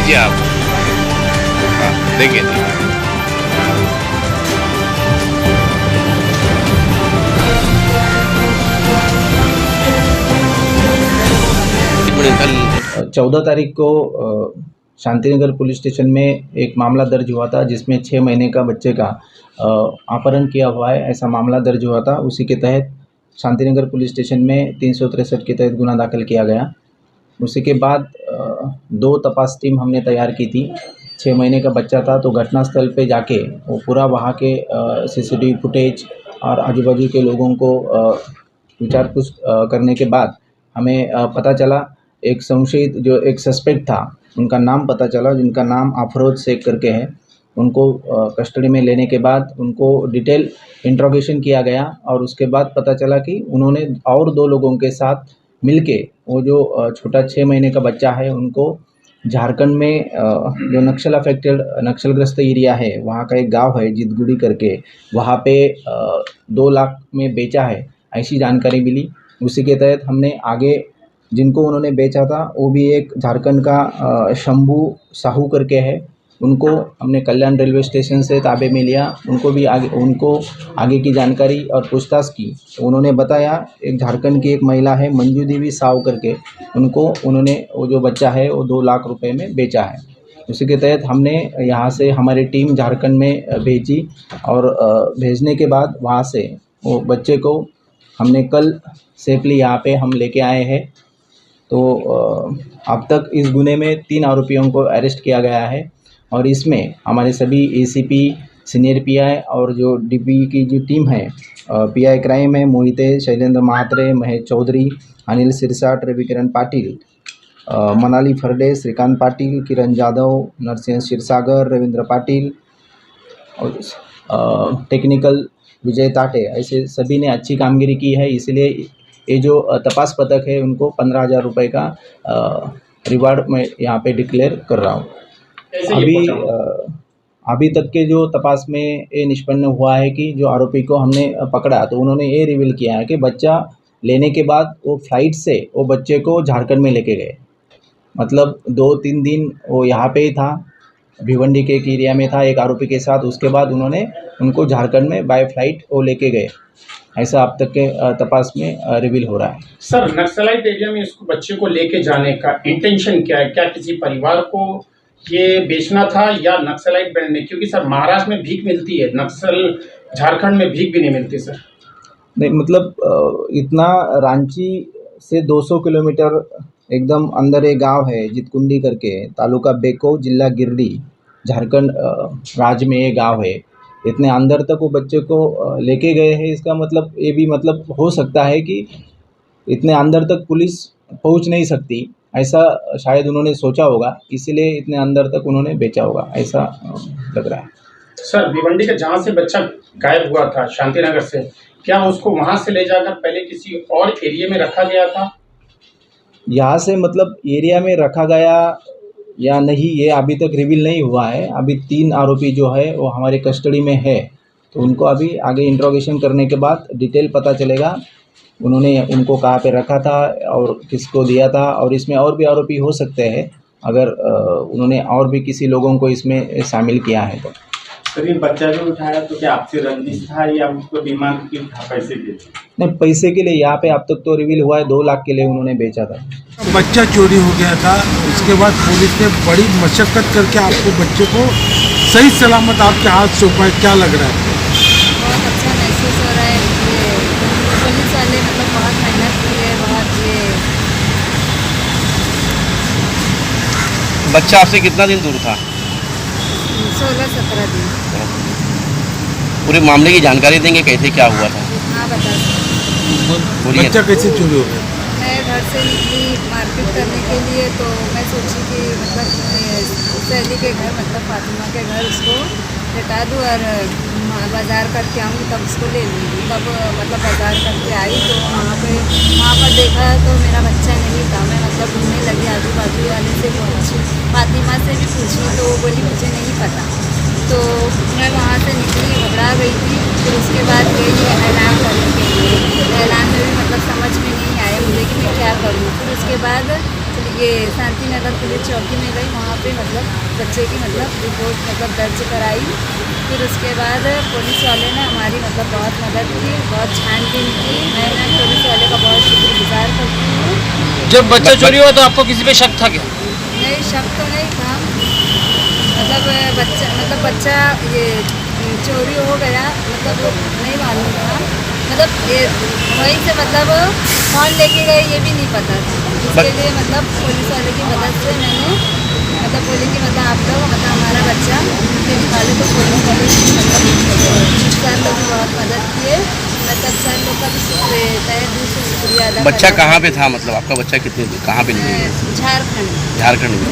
लीजिए आप। हाँ, देखिए देखिए। कल 14 तारीख को शांतिनगर पुलिस स्टेशन में एक मामला दर्ज हुआ था जिसमें 6 महीने का बच्चे का अपहरण किया हुआ है, ऐसा मामला दर्ज हुआ था। उसी के तहत शांतिनगर पुलिस स्टेशन में 363 के तहत गुना दाखिल किया गया। उसी के बाद 2 तपास टीम हमने तैयार की थी। 6 महीने का बच्चा था तो घटनास्थल पे जाके वो पूरा वहाँ के सीसीटीवी फुटेज और आजू-बाजू के लोगों को विचार पूछ करने के बाद हमें पता चला, एक संशयित जो एक सस्पेक्ट था, उनका नाम पता चला, जिनका नाम अफरोज़ शेख करके है। उनको कस्टडी में लेने के बाद उनको डिटेल इंट्रोगेशन किया गया और उसके बाद पता चला कि उन्होंने और 2 लोगों के साथ मिलके वो जो छोटा 6 महीने का बच्चा है, उनको झारखंड में जो नक्सलग्रस्त एरिया है, वहाँ का एक गाँव है जितगुड़ी करके, वहाँ पे 2 लाख में बेचा है, ऐसी जानकारी मिली। उसी के तहत हमने आगे जिनको उन्होंने बेचा था वो भी एक झारखंड का शंभू साहू करके है, उनको हमने कल्याण रेलवे स्टेशन से ताबे में लिया। उनको आगे की जानकारी और पूछताछ की तो उन्होंने बताया, एक झारखंड की एक महिला है मंजू देवी साहू करके, उन्होंने वो जो बच्चा है वो 2 लाख रुपए में बेचा है। उसी के तहत हमने यहाँ से हमारी टीम झारखंड में भेजी और भेजने के बाद वहाँ से वो बच्चे को हमने कल सेफली यहाँ पे हम लेके आए हैं। तो अब तक इस गुने में 3 आरोपियों को अरेस्ट किया गया है और इसमें हमारे सभी एसीपी, सीनियर पीआई और जो डीपी की जो टीम है, पीआई क्राइम है मोहितेश, शैलेंद्र महात्रे, महेश चौधरी, अनिल सिरसाट, रविकिरण पाटिल, मनाली फरडे, श्रीकांत पाटिल, किरण जाधव, नरसिंह क्षीरसागर, रविंद्र पाटिल और टेक्निकल विजय ताटे, ऐसे सभी ने अच्छी कामगिरी की है। इसलिए ये जो तपास पथक है उनको 15,000 रुपये का रिवार्ड मैं यहाँ पे डिक्लेयर कर रहा हूँ। अभी तक के जो तपास में ये निष्पन्न हुआ है कि जो आरोपी को हमने पकड़ा तो उन्होंने ये रिवील किया है कि बच्चा लेने के बाद वो फ्लाइट से वो बच्चे को झारखंड में लेके गए, मतलब 2-3 दिन वो यहाँ पे ही था, भिवंडी के एक एरिया में था एक आरोपी के साथ। उसके बाद उन्होंने उनको झारखंड में बाय फ्लाइट वो लेके गए, ऐसा अब तक के तपास में रिवील हो रहा है। सर, नक्सलाइट एरिया में इसको बच्चे को लेके जाने का इंटेंशन क्या है? क्या किसी परिवार को ये बेचना था या नक्सलाइट बनने? क्योंकि सर महाराष्ट्र में भीख मिलती है, नक्सल झारखंड में भीख भी नहीं मिलती सर। नहीं, मतलब इतना रांची से 200 किलोमीटर एकदम अंदर एक गांव है जितकुंडी करके, तालुका बेको, जिला गिरिडीह, झारखंड राज्य में ये गांव है। इतने अंदर तक वो बच्चे को लेके गए हैं, इसका मतलब ये भी मतलब हो सकता है कि इतने अंदर तक पुलिस पहुंच नहीं सकती, ऐसा शायद उन्होंने सोचा होगा, इसीलिए इतने अंदर तक उन्होंने बेचा होगा, ऐसा लग रहा है। सर, भिवंडी के जहाँ से बच्चा गायब हुआ था शांतिनगर से, क्या उसको वहाँ से ले जाकर पहले किसी और एरिया में रखा गया था? यहाँ से मतलब एरिया में रखा गया या नहीं ये अभी तक रिवील नहीं हुआ है। अभी 3 आरोपी जो है वो हमारे कस्टडी में है, तो उनको अभी आगे इंट्रोगेशन करने के बाद डिटेल पता चलेगा उन्होंने उनको कहाँ पे रखा था और किसको दिया था, और इसमें और भी आरोपी हो सकते हैं अगर उन्होंने और भी किसी लोगों को इसमें शामिल किया है तो। सर, ये बच्चा जो उठाया तो क्या आपसे रंजिश था या उसको डिमांड की था पैसे के? नहीं, पैसे के लिए यहाँ पे अब तक तो रिवील हुआ है 2 लाख के लिए उन्होंने बेचा था। बच्चा चोरी हो गया था, उसके बाद पुलिस ने बड़ी मशक्कत करके आपको बच्चे को सही सलामत आपके हाथ सौंपा है, क्या लग रहा है? बहुत अच्छा महसूस हो रहा है। ये पुलिस वाले मतलब बहुत मेहनत की है, बहुत ये। बच्चा आपसे कितना दिन दूर था? 16-17 दिन। पूरे मामले की जानकारी देंगे, कैसे क्या हुआ था? हाँ, बता सकते। बच्चा कैसे चोरी हो गया? मैं घर से निकली मार्केट करने के लिए, तो मैं सोची कि मतलब सहेली के घर, मतलब फातिमा के घर उसको हटा दूँ और बाज़ार करके आऊँगी तब उसको ले लूँगी। तब मतलब बाज़ार करके आई तो वहाँ पर देखा तो मेरा बच्चा नहीं था। मैं मतलब ढूंढने लगी, आजू बाजू वाले से पूछी, फातिमा से भी पूछी तो वो बोली मुझे नहीं पता। तो मैं वहाँ से निकली, घबरा गई थी। फिर उसके बाद गई ऐलान करने के लिए, ऐलान में भी मतलब समझ में नहीं आया मुझे कि मैं क्या करूँ। फिर उसके बाद चली ये शांति नगर पुलिस चौकी में गई, वहाँ पे मतलब बच्चे की मतलब रिपोर्ट मतलब दर्ज कराई। फिर उसके बाद पुलिस वाले ने हमारी मतलब बहुत मदद की, बहुत छानबीन की। मैं ना पुलिस वाले का बहुत शुक्रगुजार करती हूँ। जब बच्चा चोरी हुआ तो आपको किसी पे शक था क्या? नहीं, शक तो नहीं था, मतलब बच्चा ये चोरी हो गया मतलब नहीं मालूम था, मतलब ये वहीं से मतलब कौन लेके गए ये भी नहीं पता था। इसके लिए मतलब पुलिस वाले की मदद से मैंने मतलब बोली कि मतलब आप लोग मतलब हमारा बच्चा के निकाले, तो पुलिस वाले की मतलब सर लोग ने बहुत मदद किए। मतलब सर लोग का भी तहे दिल से शुक्रिया अदा बच्चा करना कहाँ पे था, मतलब आपका बच्चा कितने कहाँ पे चाहती हूँ। झारखंड। झारखंड में?